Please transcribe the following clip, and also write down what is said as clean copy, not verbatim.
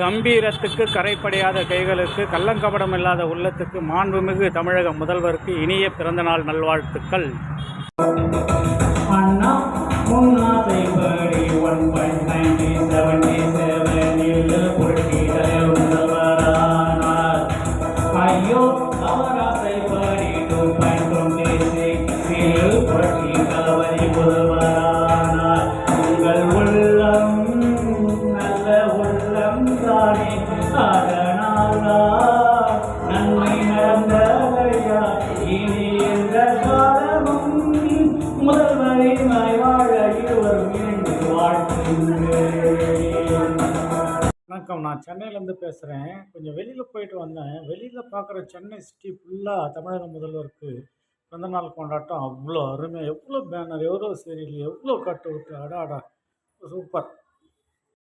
கம்பீரத்துக்கு கரைப்படையாத கைகளுக்கு கள்ளங்கபடம் இல்லாத உள்ளத்துக்கு மாண்புமிகு தமிழக முதல்வருக்கு இனிய பிறந்தநாள் நல்வாழ்த்துக்கள். அண்ணா முன்னாசைப்படி 1.1977 புரட்சி தலைவர் முதல்வரானார். ஐயோ அவராசைப்படி 2.26 புரட்சி தளபதி முதல்வரானார். உங்கள் உள்ளம் நல்ல உள்ளம் தானே, அதனால் நன்மை நடந்தவையா இனி என்ற காலமும் முதல்வரின் வாழ இருவரும் இணைந்து வாழ்த்துகிறேன். வணக்கம், நான் சென்னையிலேருந்து பேசுகிறேன். கொஞ்சம் வெளியில் போயிட்டு வந்தேன். வெளியில் பார்க்குற சென்னை சிட்டி ஃபுல்லாக தமிழக முதல்வருக்கு பிறந்தநாள் கொண்டாட்டம் அவ்வளோ அருமையாக, எவ்வளோ பேனர், எவ்வளோ சீரியல், எவ்வளோ கட் அவுட்டு, அடாடா சூப்பர்.